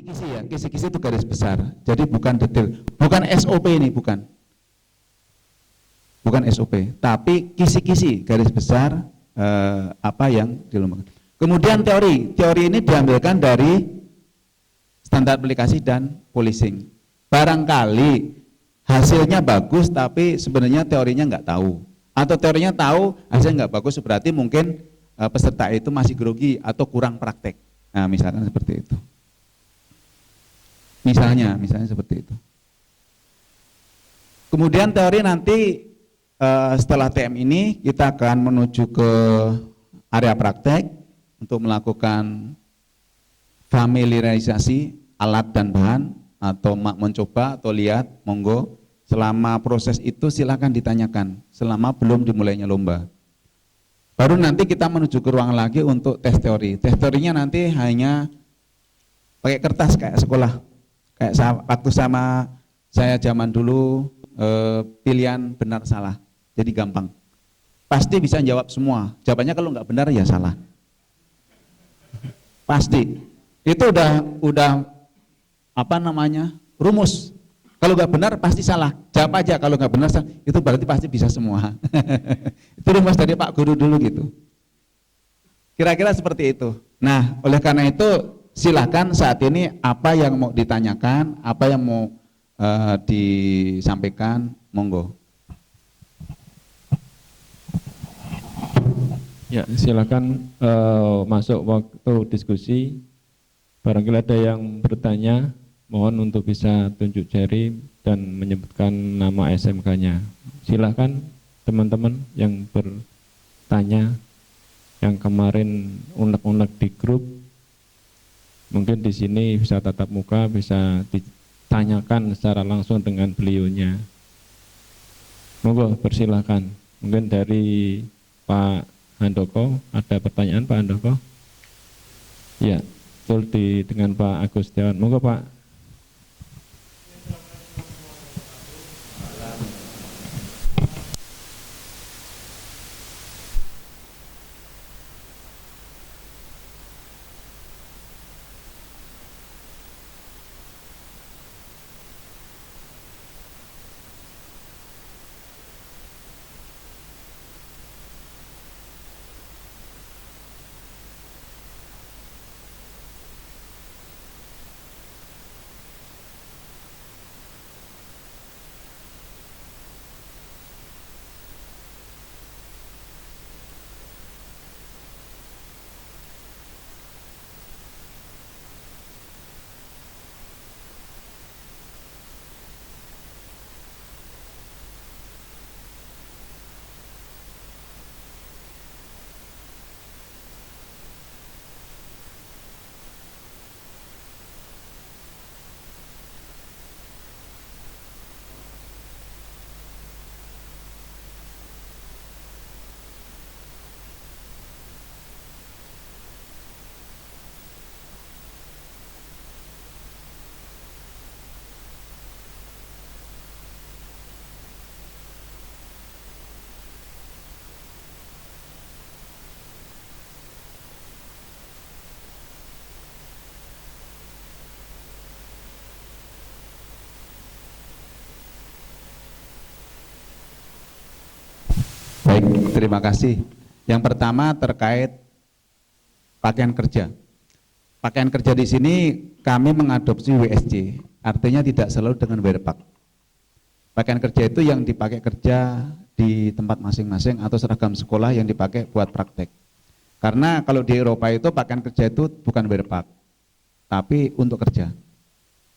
kisi-kisi ya, kisi-kisi itu garis besar. Jadi bukan detail, bukan SOP ini, bukan SOP, tapi kisi-kisi garis besar apa yang dilombakan. Kemudian teori ini diambilkan dari standar aplikasi dan policing. Barangkali hasilnya bagus, tapi sebenarnya teorinya nggak tahu, atau teorinya tahu, hasilnya nggak bagus, berarti mungkin peserta itu masih grogi atau kurang praktek. Nah, misalkan seperti itu. Misalnya seperti itu. Kemudian teori nanti setelah TM ini kita akan menuju ke area praktek untuk melakukan familiarisasi alat dan bahan, atau mencoba atau lihat, monggo. Selama proses itu silakan ditanyakan selama belum dimulainya lomba. Baru nanti kita menuju ke ruang lagi untuk tes teori. Tes teorinya nanti hanya pakai kertas kayak sekolah. Kayak waktu sama saya zaman dulu, pilihan benar salah, jadi gampang. Pasti bisa jawab semua. Jawabannya kalau nggak benar ya salah. Pasti. Itu udah apa namanya, rumus. Kalau nggak benar pasti salah. Jawab aja, kalau nggak benar itu berarti pasti bisa semua. Itu rumus dari Pak Guru dulu gitu. Kira-kira seperti itu. Nah, oleh karena itu silakan saat ini apa yang mau ditanyakan, apa yang mau disampaikan, monggo. Ya, silakan masuk waktu diskusi. Barangkali ada yang bertanya, mohon untuk bisa tunjuk jari dan menyebutkan nama SMK-nya. Silakan teman-teman yang bertanya, yang kemarin unek-unek di grup. Mungkin di sini bisa tatap muka, bisa ditanyakan secara langsung dengan beliaunya. Monggo, persilakan. Mungkin dari Pak Handoko, ada pertanyaan Pak Handoko? Ya, betul, dengan Pak Agus Setiawan. Monggo Pak. Baik, terima kasih. Yang pertama terkait pakaian kerja. Pakaian kerja di sini kami mengadopsi WSC, artinya tidak selalu dengan wear pack. Pakaian kerja itu yang dipakai kerja di tempat masing-masing atau seragam sekolah yang dipakai buat praktek. Karena kalau di Eropa itu pakaian kerja itu bukan wear pack, tapi untuk kerja.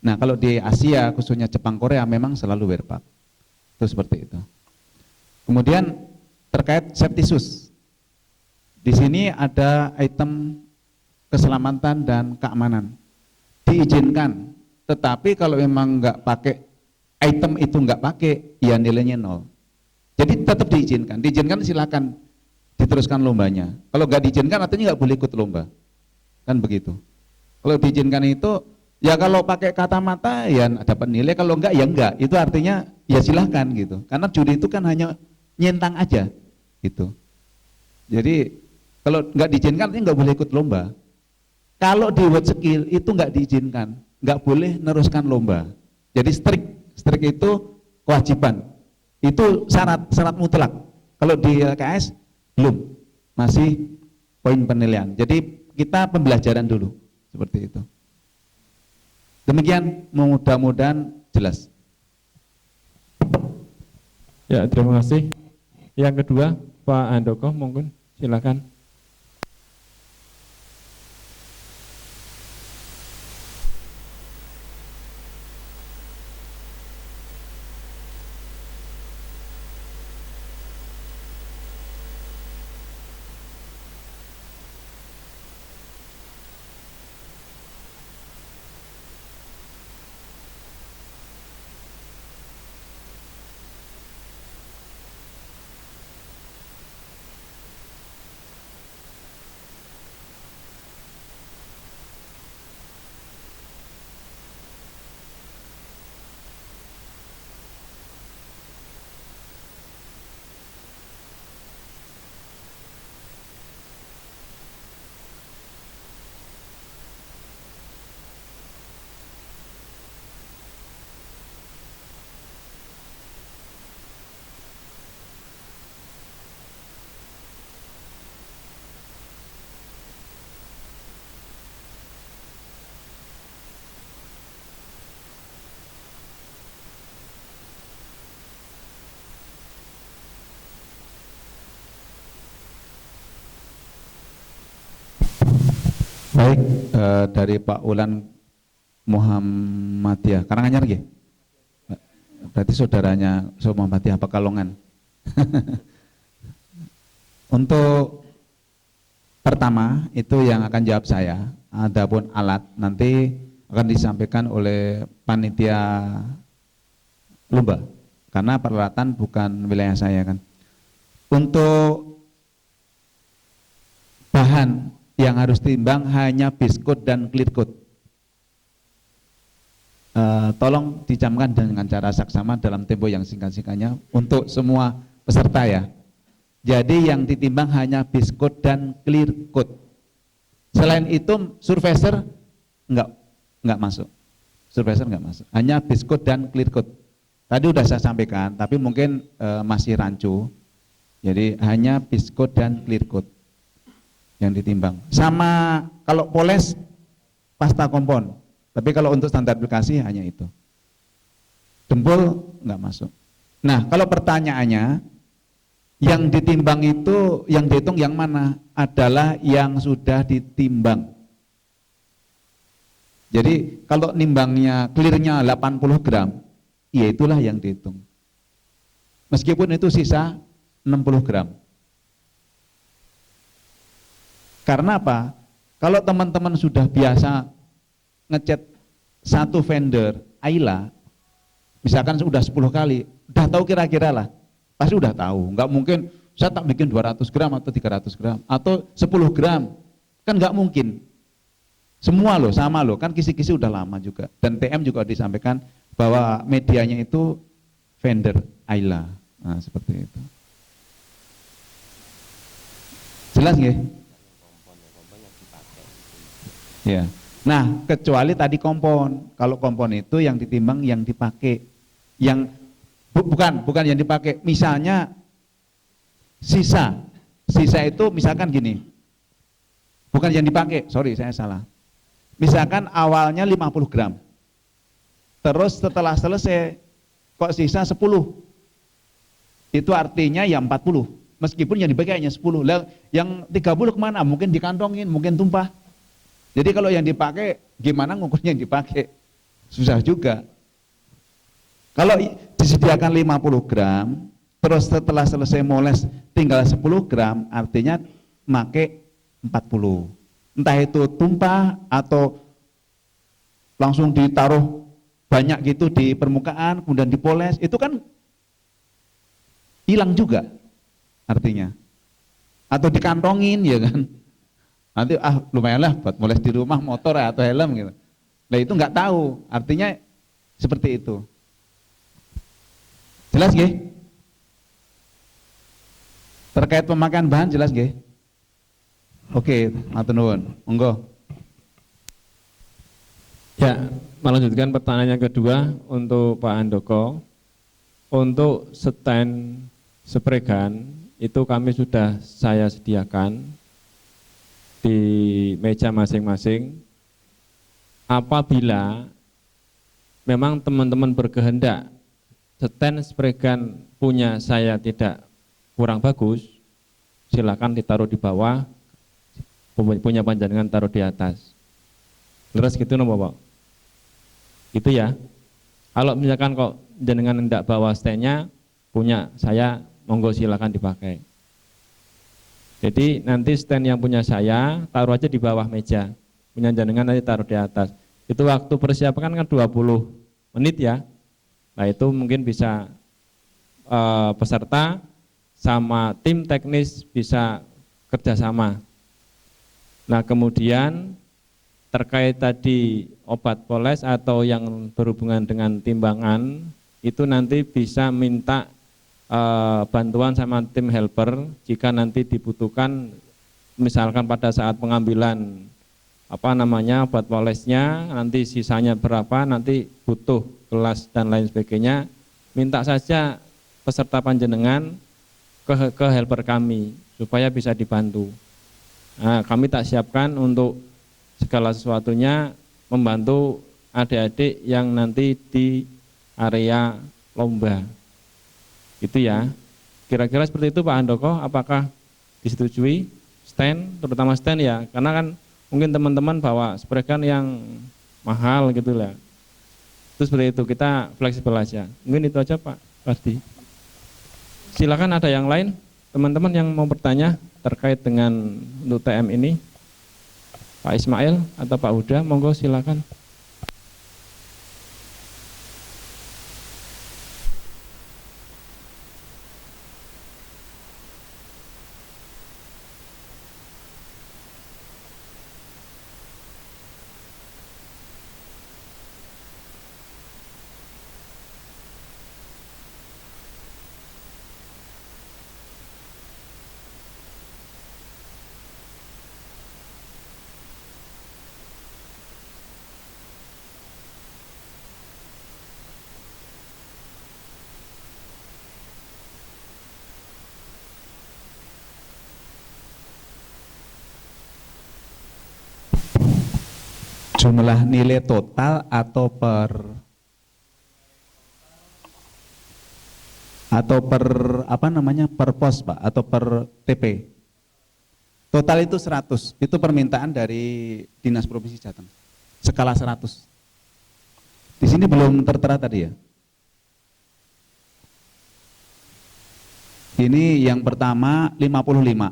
Nah, kalau di Asia, khususnya Jepang, Korea, memang selalu wear pack. Itu seperti itu. Kemudian terkait safety shoes. Di sini ada item keselamatan dan keamanan. Diizinkan, tetapi kalau memang nggak pakai item itu nggak pakai, ya nilainya 0. Jadi tetap diizinkan. Diizinkan silakan diteruskan lombanya. Kalau nggak diizinkan artinya nggak boleh ikut lomba. Kan begitu. Kalau diizinkan itu ya kalau pakai kacamata ya dapat nilai, kalau enggak ya enggak. Itu artinya ya silahkan gitu. Karena judi itu kan hanya nyentang aja gitu. Jadi kalau nggak diizinkan artinya nggak boleh ikut lomba. Kalau di World Skill itu nggak diizinkan, nggak boleh neruskan lomba. Jadi strict itu kewajiban, itu syarat mutlak. Kalau di LKS belum, masih poin penilaian. Jadi kita pembelajaran dulu seperti itu. Demikian, mudah-mudahan jelas. Ya, terima kasih. Yang kedua, Pak Handoko, mungkin silakan. Baik, dari Pak Ulan Muhammadiyah, Karanganyar nggih? Berarti saudaranya Muhammadiyah Pekalongan. Untuk pertama itu yang akan jawab saya, adapun alat nanti akan disampaikan oleh panitia lomba, karena peralatan bukan wilayah saya kan. Untuk bahan yang harus timbang hanya biskut dan clear coat. Tolong dicamkan dengan cara saksama dalam tempo yang singkat-singkatnya untuk semua peserta ya. Jadi yang ditimbang hanya biskut dan clear coat. Selain itu surfacer enggak masuk. Surfacer enggak masuk. Hanya biskut dan clear coat. Tadi udah saya sampaikan, tapi mungkin masih rancu. Jadi hanya biskut dan clear coat yang ditimbang. Sama kalau poles pasta kompon. Tapi kalau untuk standar aplikasi hanya itu. Dempul enggak masuk. Nah, kalau pertanyaannya yang ditimbang itu, yang dihitung yang mana? Adalah yang sudah ditimbang. Jadi kalau nimbangnya clearnya 80 gram, ya itulah yang dihitung. Meskipun itu sisa 60 gram. Karena apa? Kalau teman-teman sudah biasa ngecat satu vendor Ayla, misalkan sudah 10 kali, udah tahu kira-kira lah, pasti udah tahu. Nggak mungkin saya tak bikin 200 gram atau 300 gram atau 10 gram, kan nggak mungkin. Semua loh, sama loh, kan kisi-kisi udah lama juga. Dan TM juga disampaikan bahwa medianya itu vendor Ayla. Nah, seperti itu. Jelas nggih? Ya. Nah, kecuali tadi kompon. Kalau kompon itu yang ditimbang yang dipakai. Yang bukan yang dipakai. Misalnya sisa. Sisa itu misalkan gini. Bukan yang dipakai, sorry saya salah. Misalkan awalnya 50 gram. Terus setelah selesai kok sisa 10. Itu artinya ya 40. Meskipun yang dipakai hanya 10. Lah yang 30 kemana? Mungkin dikantongin, mungkin tumpah. Jadi kalau yang dipakai, gimana ngukurnya yang dipakai? Susah juga. Kalau disediakan 50 gram, terus setelah selesai moles tinggal 10 gram, artinya make 40. Entah itu tumpah atau langsung ditaruh banyak gitu di permukaan, kemudian dipoles, itu kan hilang juga artinya. Atau dikantongin, ya kan? Nanti lumayan lah buat moles di rumah motor atau helm gitu. Nah itu nggak tahu, artinya seperti itu. Jelas nggih? Terkait pemakaian bahan jelas nggih? Oke, matur nuwun. Monggo. Ya, melanjutkan pertanyaan yang kedua untuk Pak Handoko. Untuk stand spregan itu kami sudah saya sediakan di meja masing-masing. Apabila memang teman-teman berkehendak stand spregan punya saya tidak kurang bagus, silakan ditaruh di bawah, punya panjangan taruh di atas. Terus gitu nopo Pak? Gitu ya. Kalau misalkan kok jenengan tidak bawa standnya, punya saya, monggo silakan dipakai. Jadi nanti stand yang punya saya taruh aja di bawah meja, punya jenengan nanti taruh di atas. Itu waktu persiapan kan 20 menit ya. Nah itu mungkin bisa peserta sama tim teknis bisa kerjasama. Nah kemudian terkait tadi obat poles atau yang berhubungan dengan timbangan, itu nanti bisa minta bantuan sama tim helper jika nanti dibutuhkan, misalkan pada saat pengambilan obat polesnya, nanti sisanya berapa, nanti butuh kelas dan lain sebagainya, minta saja peserta panjenengan ke helper kami supaya bisa dibantu. Nah, kami tak siapkan untuk segala sesuatunya membantu adik-adik yang nanti di area lomba. Itu ya. Kira-kira seperti itu Pak Handoko, apakah disetujui stand, terutama stand ya? Karena kan mungkin teman-teman bawa spregan yang mahal gitu lah. Itu seperti itu, kita fleksibel aja. Mungkin itu aja Pak Fardi. Silakan ada yang lain, teman-teman yang mau bertanya terkait dengan untuk TM ini. Pak Ismail atau Pak Huda, monggo silakan. Jumlah nilai total atau per per pos Pak, atau per TP? Total itu 100, itu permintaan dari Dinas Provinsi Jateng, skala 100. Di sini belum tertera tadi ya. Ini yang pertama 55,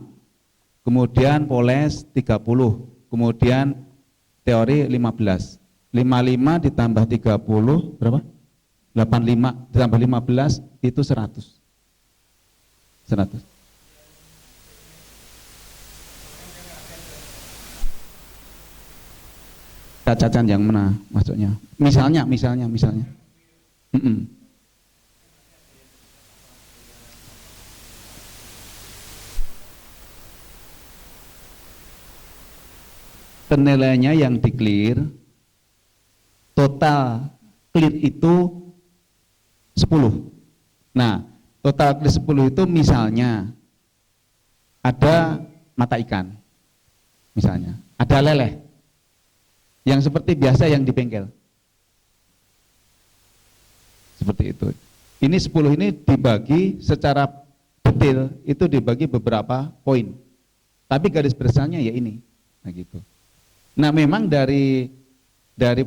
kemudian poles 30, kemudian teori 15. 55 ditambah 30 berapa? 85 ditambah 15 itu 100. 100. Cacacan yang mana maksudnya? Misalnya. Penilaiannya yang di clear, total clear itu 10. Nah, total clear 10 itu misalnya ada mata ikan, misalnya ada leleh, yang seperti biasa yang di bengkel, seperti itu. Ini 10 ini dibagi secara detail, itu dibagi beberapa poin, tapi garis besarnya ya ini, nah gitu. Nah memang dari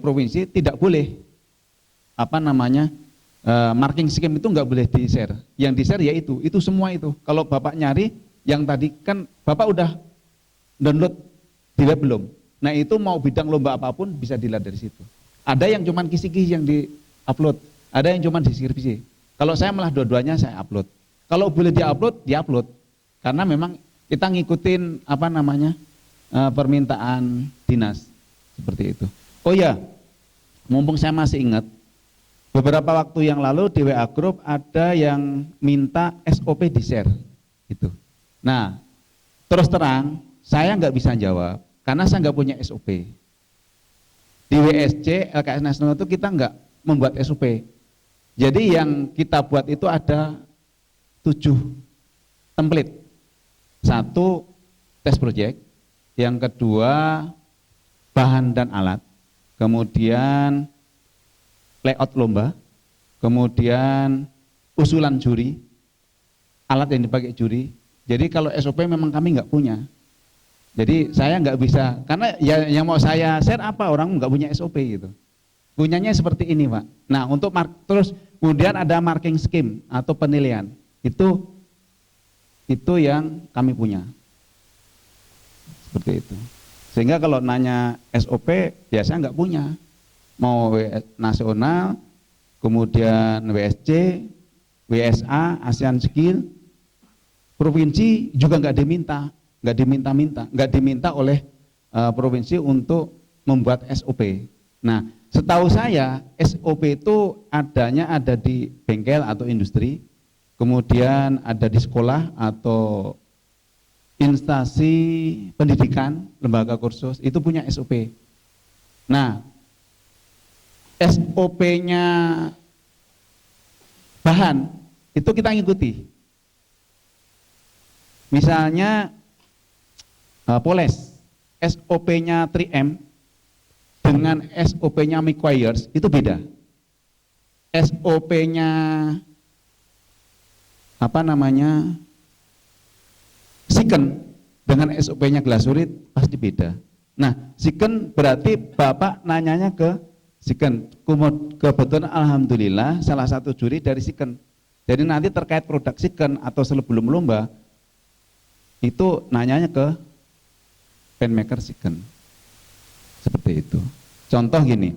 provinsi tidak boleh marking scheme itu nggak boleh di share. Yang di share ya itu semua itu. Kalau Bapak nyari yang tadi kan Bapak udah download di web belum? Nah itu mau bidang lomba apapun bisa dilihat dari situ. Ada yang cuman kisi-kisi yang di upload, ada yang cuman deskripsi. Kalau saya malah dua-duanya saya upload. Kalau boleh di-upload, karena memang kita ngikutin permintaan dinas seperti itu. Oh ya, mumpung saya masih ingat, beberapa waktu yang lalu di WA Group ada yang minta SOP di share gitu. Nah, terus terang saya nggak bisa jawab karena saya nggak punya SOP. Di WSC LKS Nasional itu kita nggak membuat SOP. Jadi yang kita buat itu ada 7 template. 1 test project, yang kedua bahan dan alat, kemudian layout lomba, kemudian usulan juri, alat yang dipakai juri. Jadi kalau SOP memang kami nggak punya. Jadi saya nggak bisa, karena ya yang mau saya share apa, orang nggak punya SOP gitu. Punyanya seperti ini, Pak. Nah, untuk terus kemudian ada marking scheme atau penilaian. Itu yang kami punya. Seperti itu. Sehingga kalau nanya SOP, ya saya nggak punya. Mau nasional, kemudian WSC, WSA, ASEAN Skill, provinsi juga nggak diminta oleh provinsi untuk membuat SOP. Nah, setahu saya SOP itu ada di bengkel atau industri, kemudian ada di sekolah atau instansi pendidikan, lembaga kursus, itu punya SOP. Nah, SOP-nya bahan itu kita ngikuti. Misalnya Poles, SOP-nya 3M dengan SOP-nya Mequires itu beda. SOP-nya Siken dengan SOP-nya Glasurit pasti beda. Nah, Siken berarti Bapak nanyanya ke Siken. Kebetulan alhamdulillah salah satu juri dari Siken. Jadi nanti terkait produk Siken atau sebelum lomba itu nanyanya ke penmaker Siken. Seperti itu. Contoh gini.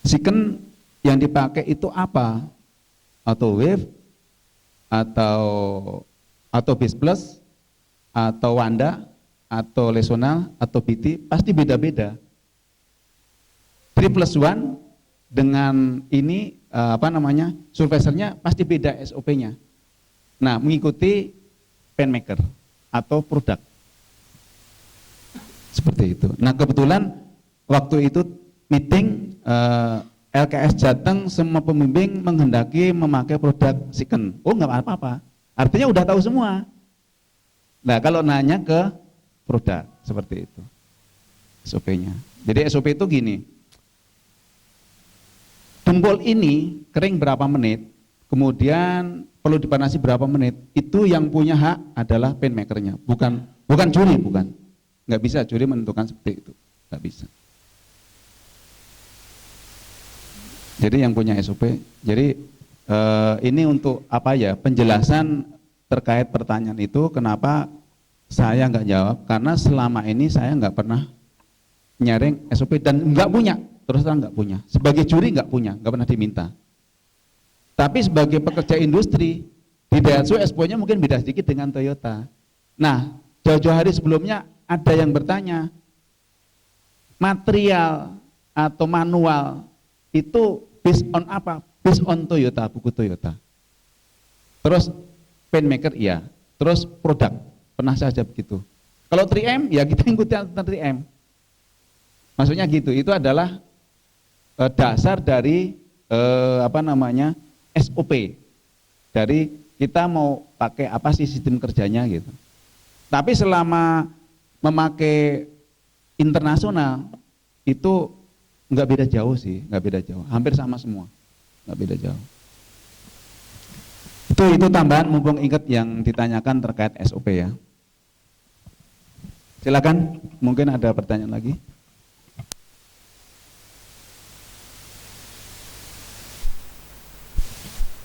Siken yang dipakai itu apa? Atau Wave atau Bis Plus atau Wanda atau Lesonal atau BT pasti beda-beda. 3+1 dengan ini survisornya pasti beda SOP-nya. Nah, mengikuti penmaker atau produk. Seperti itu. Nah, kebetulan waktu itu meeting LKS Jateng semua pembimbing menghendaki memakai produk Siken. Oh, nggak apa-apa. Artinya udah tahu semua. Nah, kalau nanya ke produk seperti itu SOP-nya. Jadi SOP itu gini. Jempol ini kering berapa menit, kemudian perlu dipanasi berapa menit. Itu yang punya hak adalah penmakernya, bukan juri, bukan. Nggak bisa juri menentukan seperti itu, nggak bisa. Jadi yang punya SOP. Jadi ini untuk penjelasan terkait pertanyaan itu. Kenapa saya nggak jawab? Karena selama ini saya nggak pernah nyaring SOP dan nggak punya, terus terang nggak punya. Sebagai juri nggak punya, nggak pernah diminta. Tapi sebagai pekerja industri di Daihatsu SPO-nya mungkin beda sedikit dengan Toyota. Nah, jauh-jauh hari sebelumnya ada yang bertanya, material atau manual itu based on apa? Based on Toyota, buku Toyota. Terus penmaker iya, terus produk pernah saja begitu. Kalau 3M ya kita ikuti tentang 3M. Maksudnya gitu, itu adalah dasar dari SOP. Dari kita mau pakai apa sih sistem kerjanya gitu. Tapi selama memakai internasional itu nggak beda jauh sih, nggak beda jauh, hampir sama semua, nggak beda jauh. Itu tambahan mumpung ingat yang ditanyakan terkait SOP ya. Silakan, mungkin ada pertanyaan lagi.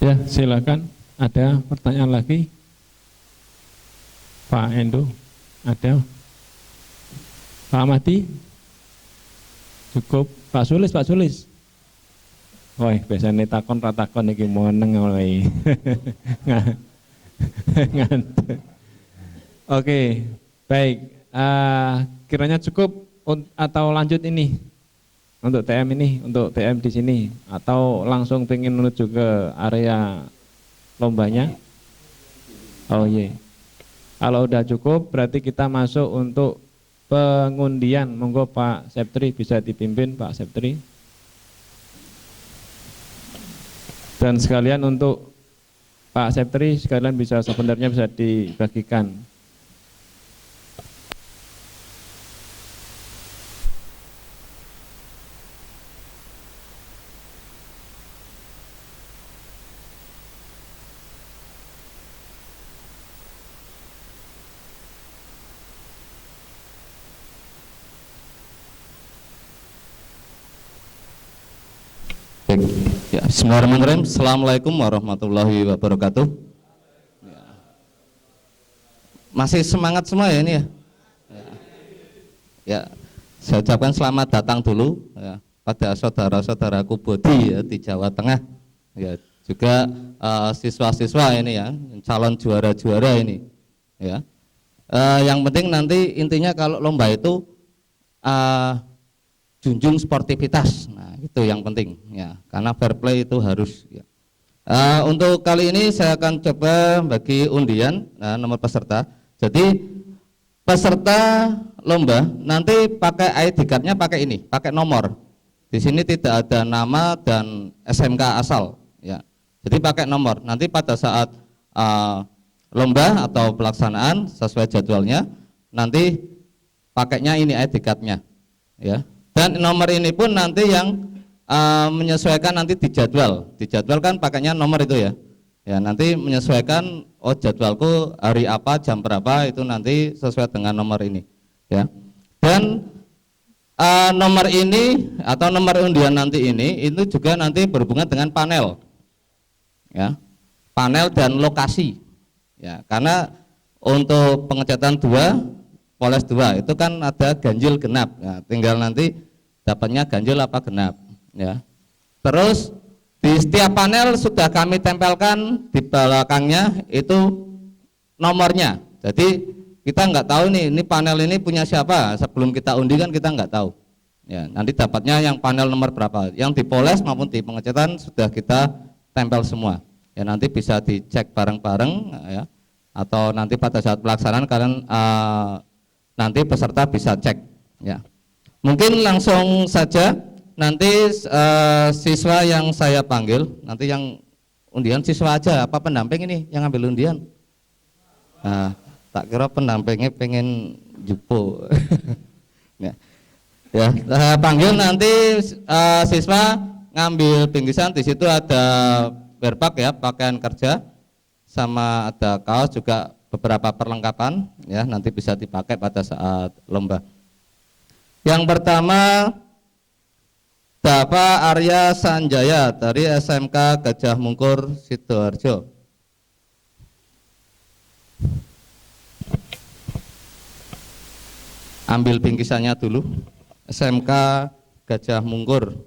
Ya, silakan. Ada pertanyaan lagi? Pak Endo, ada? Pak Ahmadi? Cukup. Pak Sulis. Woi, biasanya takon ratakon iki moneng oleh. Oke, baik. Kiranya cukup atau lanjut ini untuk TM di sini atau langsung ingin menuju ke area lombanya? Oh iya. Kalau udah cukup berarti kita masuk untuk pengundian. Monggo Pak Septri bisa dipimpin, Pak Septri. Dan sekalian untuk Pak Septri, sekalian bisa sebenarnya bisa dibagikan. Ya, bismillahirrahmanirrahim. Assalamualaikum warahmatullahi wabarakatuh. Ya. Masih semangat semua ya ini ya. Ya, saya ucapkan selamat datang dulu ya, pada saudara-saudaraku Bodi ya, di Jawa Tengah. Ya, juga siswa-siswa ini ya, calon juara-juara ini. Ya, yang penting nanti intinya kalau lomba itu junjung sportivitas. Nah, itu yang penting ya, karena fair play itu harus ya. Untuk kali ini saya akan coba bagi undian nomor peserta. Jadi peserta lomba nanti pakai ID card-nya pakai ini, pakai nomor. Di sini tidak ada nama dan SMK asal ya. Jadi pakai nomor. Nanti pada saat lomba atau pelaksanaan sesuai jadwalnya nanti pakainya ini ID card-nya ya. Dan nomor ini pun nanti yang menyesuaikan nanti di jadwal. Di jadwal kan pakainya nomor itu ya. Ya, nanti menyesuaikan oh jadwalku hari apa, jam berapa, itu nanti sesuai dengan nomor ini ya. Dan nomor ini atau nomor undian nanti ini itu juga nanti berhubungan dengan panel. Ya. Panel dan lokasi. Ya, karena untuk pengecatan 2 poles 2 itu kan ada ganjil genap. Nah, tinggal nanti dapatnya ganjil apa genap ya. Terus di setiap panel sudah kami tempelkan di belakangnya itu nomornya. Jadi kita nggak tahu nih ini panel ini punya siapa, sebelum kita undi kan kita nggak tahu ya. Nanti dapatnya yang panel nomor berapa, yang dipoles maupun di pengecatan sudah kita tempel semua ya. Nanti bisa dicek bareng-bareng ya, atau nanti pada saat pelaksanaan kalian nanti peserta bisa cek ya. Mungkin langsung saja nanti siswa yang saya panggil, nanti yang undian siswa aja apa pendamping ini yang ambil undian? Nah, tak kira pendampingnya pengen jupo. Ya, ya saya panggil nanti siswa ngambil bingkisan. Di situ ada berpak ya, pakaian kerja, sama ada kaos, juga beberapa perlengkapan ya, nanti bisa dipakai pada saat lomba. Yang pertama Bapak Arya Sanjaya dari SMK Gajah Mungkur Sidoarjo. Ambil bingkisannya dulu. SMK Gajah Mungkur.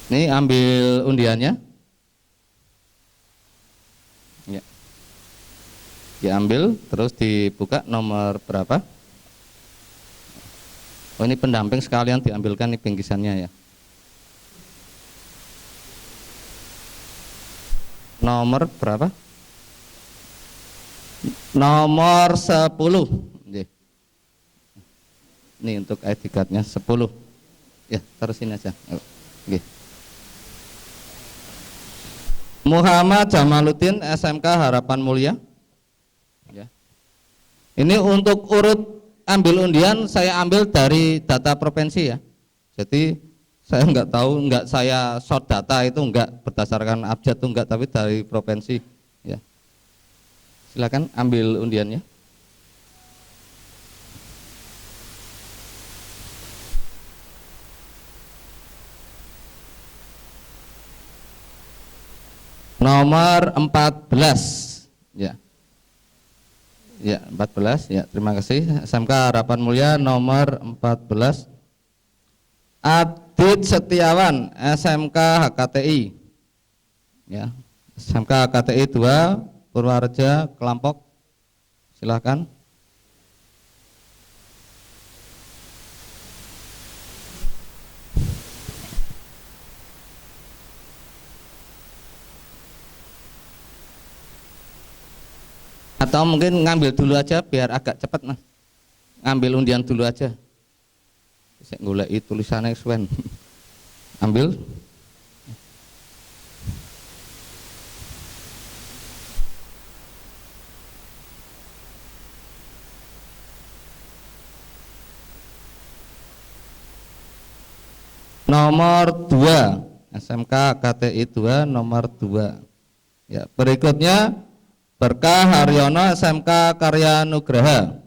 Ini ambil undiannya. Ya. Diambil terus dibuka nomor berapa? Oh, ini pendamping sekalian diambilkan nih bingkisannya ya. Nomor berapa? Nomor 10. Ini untuk ID card-nya 10. Ya, taruh sini aja. Oke. Muhammad Jamaluddin SMK Harapan Mulia. Ya. Ini untuk urut ambil undian saya ambil dari data provinsi ya. Jadi saya nggak tahu, nggak saya short data itu nggak berdasarkan abjad itu nggak, tapi dari provinsi ya. Silakan ambil undiannya. Nomor 14 ya. Ya, 14 ya, terima kasih. SMK Harapan Mulia nomor 14. Adit Setiawan SMK HKTI. Ya. SMK HKTI 2 Purwareja Kelampok. Silakan. Atau mungkin ngambil dulu aja biar agak cepat Mas. Ngambil undian dulu aja. Saya goleki tulisannya Swen. Ambil. Nomor 2, SMK KTI 2 nomor 2. Ya, berikutnya Berkah Haryono SMK Karya Nugraha.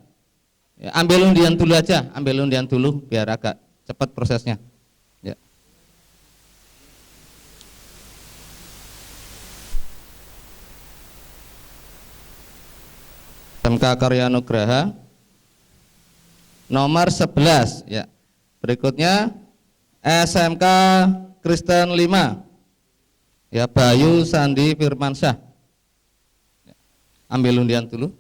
Ya, ambil undian dulu aja, ambil undian dulu biar agak cepat prosesnya. Ya. SMK Karya Nugraha nomor 11 ya. Berikutnya SMK Kristen 5 ya, Bayu Sandi Firmansyah. Ya. Ambil undian dulu.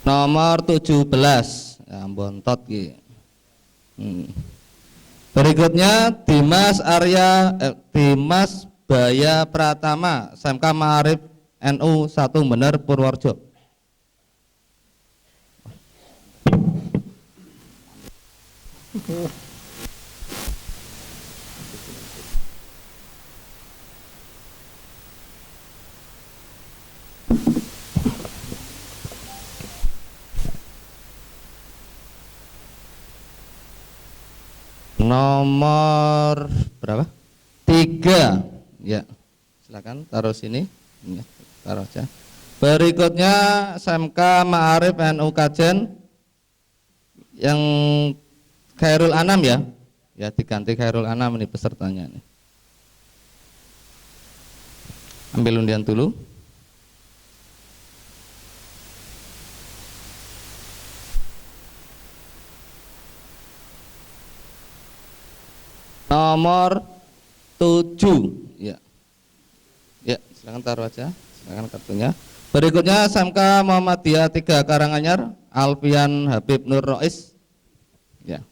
Nomor 17 ya, bontot ki. Berikutnya Dimas Baya Pratama SMK Ma'arif NU 1 Bener Purworejo. Nomor berapa? 3 ya, silakan taruh sini ya, taruh aja. Berikutnya SMK Ma'arif NU Kajen yang Khairul Anam ya, ya diganti Khairul Anam ini pesertanya nih. Ambil undian dulu. Nomor 7 ya. Ya, silakan taruh aja, silakan kartunya. Berikutnya SMK Muhammadiyah 3 Karanganyar Alfian Habib Nur Rois. Ya.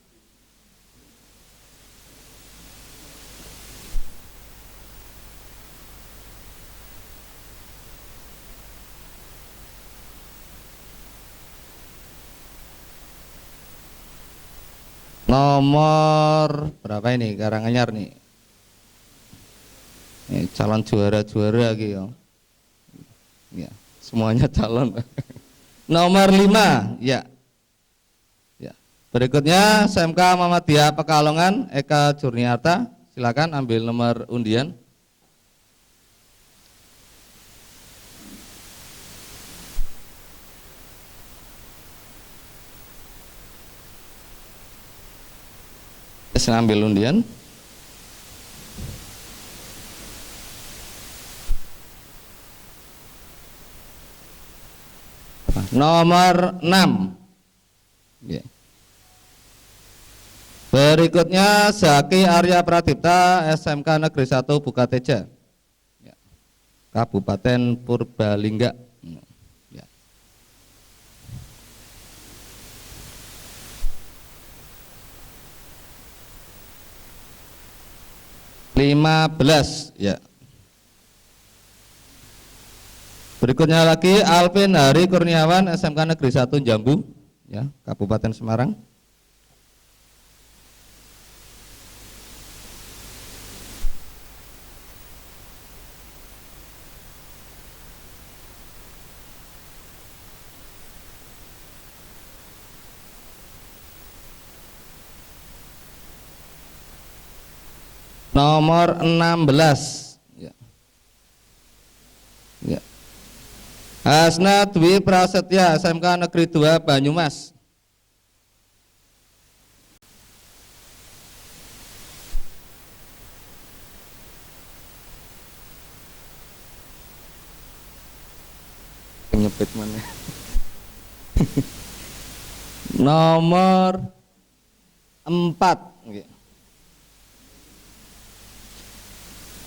Nomor berapa ini Karanganyar nih? Ini calon juara-juara gitu ya. Ya, semuanya calon. Nomor 5 ya. Ya. Berikutnya SMK Muhammadiyah Pekalongan Eka Jurniarta, silakan ambil nomor undian. Saya ambil undian. Nomor 6 ya. Berikutnya Zaki Arya Pradipta SMK Negeri 1 Bukateja ya. Kabupaten Purbalingga ya. 15 ya. Berikutnya lagi Alvin Hari Kurniawan SMK Negeri 1 Jambu ya, Kabupaten Semarang. Nomor 16 ya. Ya. Hasna Dwi Prasetya SMK Negeri 2 Banyumas. Nyepit mana? Nomor 4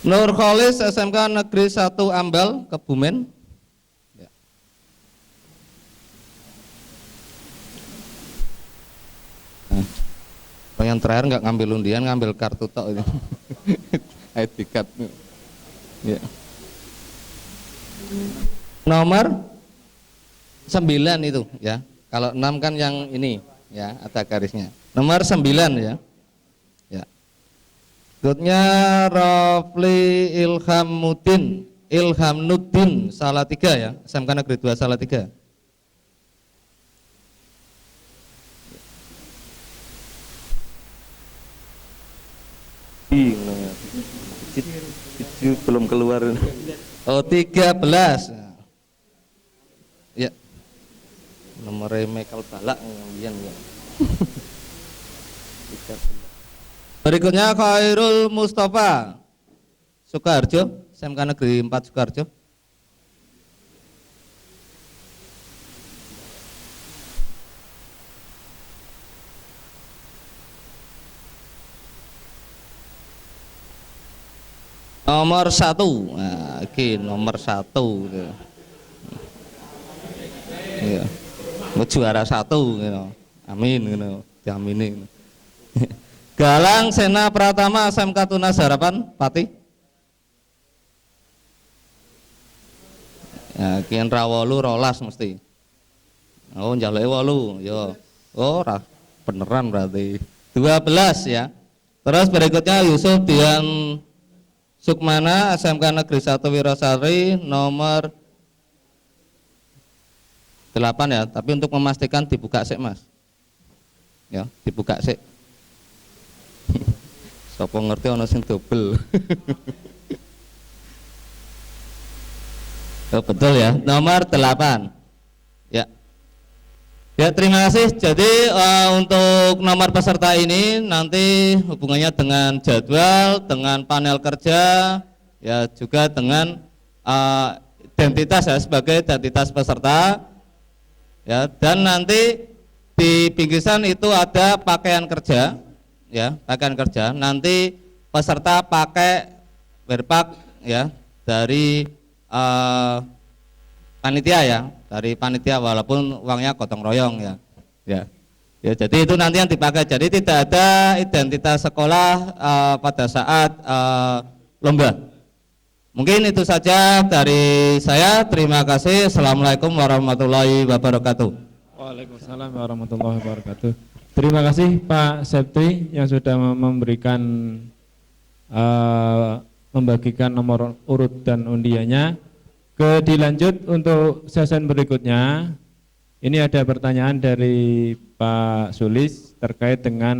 Nur Kholis SMK Negeri 1 Ambal Kebumen ya. Nah. yang terakhir nggak ngambil undian, ngambil kartu tok itu. ID card. Ya. Nomor 9 itu ya. Kalau 6 kan yang ini ya, ada garisnya. Nomor 9 ya. Ya. Berikutnya Rafli Ilhamnuddin Salatiga ya, SMK Negeri 2 Salatiga. Belum keluar. Oh 13. Ya. Nomor Michael Balak yang ya. Berikutnya Khairul Mustafa Sukoharjo, SMK Negeri 4 Sukoharjo. Nomor 1, nah, ini nomor 1. Ya. Juara 1, gitu. Amin, gitu. Diamini. Galang Sena Pratama SMK Tunas Harapan, Pati. Ya, kian rawolu rolas mesti. Oh, njaluk 8, yo. Oh, beneran berarti. 12 ya. Terus berikutnya Yusuf Dian Sukmana SMK Negeri 1 Wirasari nomor 8 ya, tapi untuk memastikan dibuka sik Mas. Ya, dibuka sik. Sopo ngerti ono sing double. Oh, betul ya, nomor 8. Ya. Ya, terima kasih. Jadi untuk nomor peserta ini nanti hubungannya dengan jadwal, dengan panel kerja, ya juga dengan identitas ya sebagai identitas peserta. Ya, dan nanti di bingkisan itu ada pakaian kerja, ya pakaian kerja. Nanti peserta pakai berpak ya dari panitia ya, dari panitia walaupun uangnya gotong royong ya. Ya. Ya, jadi itu nanti yang dipakai. Jadi tidak ada identitas sekolah pada saat lomba. Mungkin itu saja dari saya. Terima kasih. Assalamualaikum warahmatullahi wabarakatuh. Waalaikumsalam warahmatullahi wabarakatuh. Terima kasih Pak Septi yang sudah memberikan membagikan nomor urut dan undiannya. Dilanjut untuk session berikutnya. Ini ada pertanyaan dari Pak Sulis terkait dengan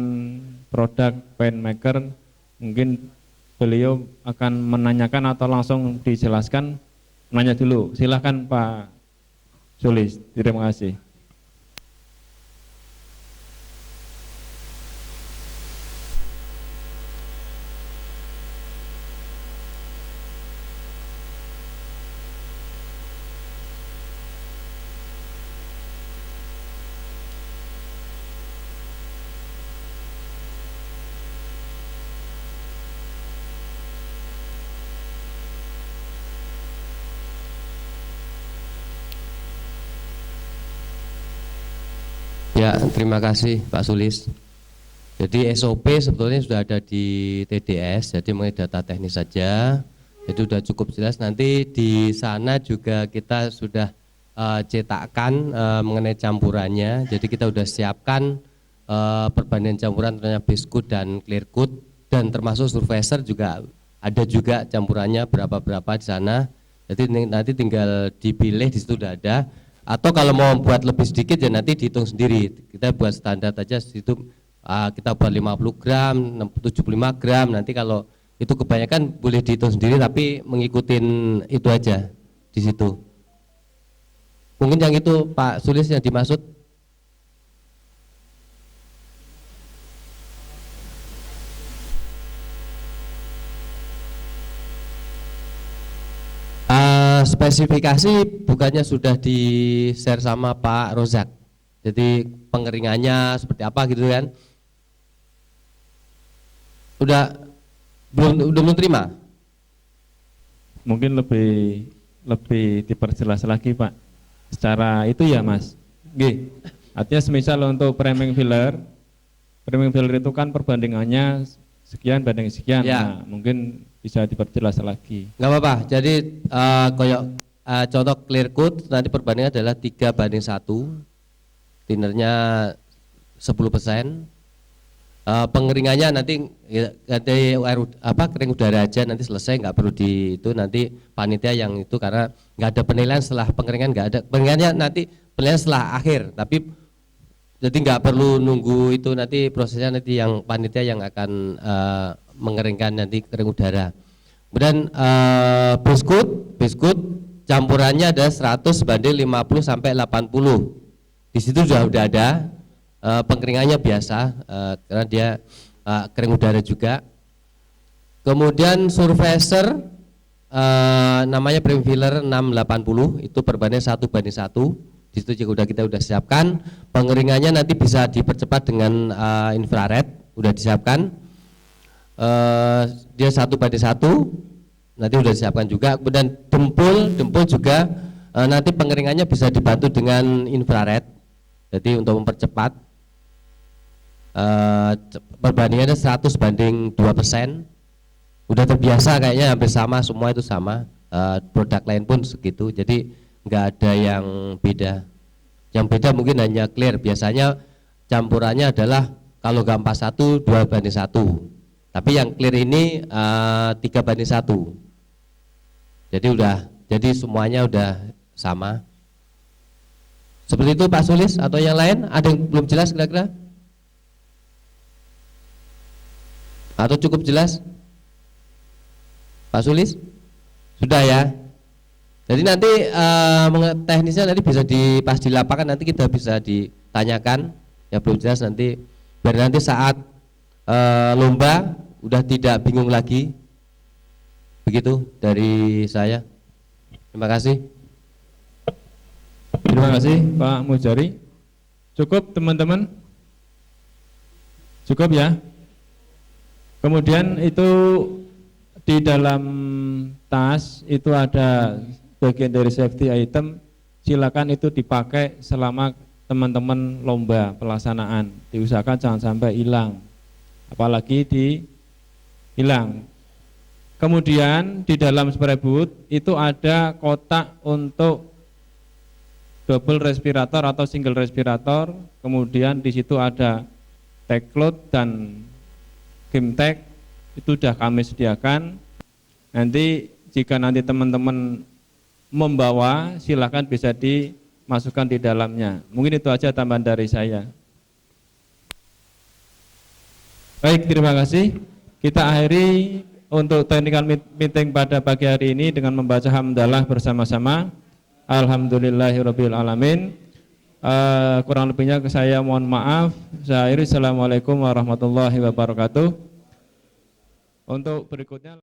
produk Paintmaker. Mungkin beliau akan menanyakan atau langsung dijelaskan. Nanya dulu, silahkan Pak Sulis. Terima kasih. Ya, terima kasih Pak Sulis. Jadi SOP sebetulnya sudah ada di TDS, jadi mengenai data teknis saja. Jadi sudah cukup jelas. Nanti di sana juga kita sudah cetakkan mengenai campurannya. Jadi kita sudah siapkan perbandingan campuran ternyata Biscoot dan Clearcoat, dan termasuk survivor juga ada juga campurannya berapa-berapa di sana. Jadi nanti tinggal dipilih, di situ sudah ada. Atau kalau mau buat lebih sedikit ya nanti dihitung sendiri. Kita buat standar aja situ, kita buat 50 gram, 75 gram. Nanti kalau itu kebanyakan boleh dihitung sendiri, tapi mengikutin itu aja di situ. Mungkin yang itu Pak Sulis yang dimaksud. Spesifikasi bukannya sudah di-share sama Pak Rozak. Jadi pengeringannya seperti apa gitu kan? Udah belum terima? Mungkin lebih diperjelas lagi Pak. Secara itu ya Mas. Artinya semisal untuk framing filler Premium filler itu kan perbandingannya sekian banding sekian. Ya. Nah, mungkin bisa diperjelas lagi. Nggak apa-apa. Jadi contoh clear coat nanti perbandingan adalah 3:1. Tinernya 10%. Pengeringannya nanti kering udara aja nanti selesai, nggak perlu di itu, nanti panitia yang itu, karena nggak ada penilaian setelah pengeringan, nggak ada penilaiannya, nanti penilaian setelah akhir, tapi jadi nggak perlu nunggu itu, nanti prosesnya nanti yang panitia yang akan mengeringkan nanti kering udara. Kemudian biskut campurannya ada 100:50 sampai 80. Di situ sudah ada. Pengeringannya biasa karena dia kering udara juga. Kemudian surfacer namanya premium filler 680, itu perbandingan 1:1. Di situ juga kita udah siapkan. Pengeringannya nanti bisa dipercepat dengan infrared, udah disiapkan. Dia 1:1, nanti udah disiapkan juga. Kemudian dempul juga nanti pengeringannya bisa dibantu dengan infrared. Jadi untuk mempercepat. Perbandingannya 100:2%. Udah terbiasa kayaknya, hampir sama, semua itu sama. Produk lain pun segitu, jadi nggak ada yang beda. Yang beda mungkin hanya clear, biasanya campurannya adalah kalau nggak 4:1 2:1, tapi yang clear ini 3:1. Jadi semuanya udah sama. Seperti itu Pak Sulis, atau yang lain ada yang belum jelas kira-kira? Atau cukup jelas? Pak Sulis? Sudah ya? Jadi nanti teknisnya nanti bisa pas di lapangan nanti kita bisa ditanyakan yang belum jelas, nanti biar nanti saat lomba udah tidak bingung lagi. Begitu dari saya. Terima kasih. Terima kasih Pak Mujari. Cukup teman-teman? Cukup ya? Kemudian itu di dalam tas itu ada bagian dari safety item, silakan itu dipakai selama teman-teman lomba pelaksanaan. Diusahakan jangan sampai hilang, apalagi hilang. Kemudian di dalam spray boot itu ada kotak untuk double respirator atau single respirator. Kemudian di situ ada tag load dan game tag, itu sudah kami sediakan. Nanti jika nanti teman-teman membawa, silakan bisa dimasukkan di dalamnya. Mungkin itu aja tambahan dari saya. Baik, terima kasih. Kita akhiri untuk technical meeting pada pagi hari ini dengan membaca hamdalah bersama-sama. Alhamdulillahirabbil alamin. Kurang lebihnya saya mohon maaf. Saya akhiri. Assalamualaikum warahmatullahi wabarakatuh. Untuk berikutnya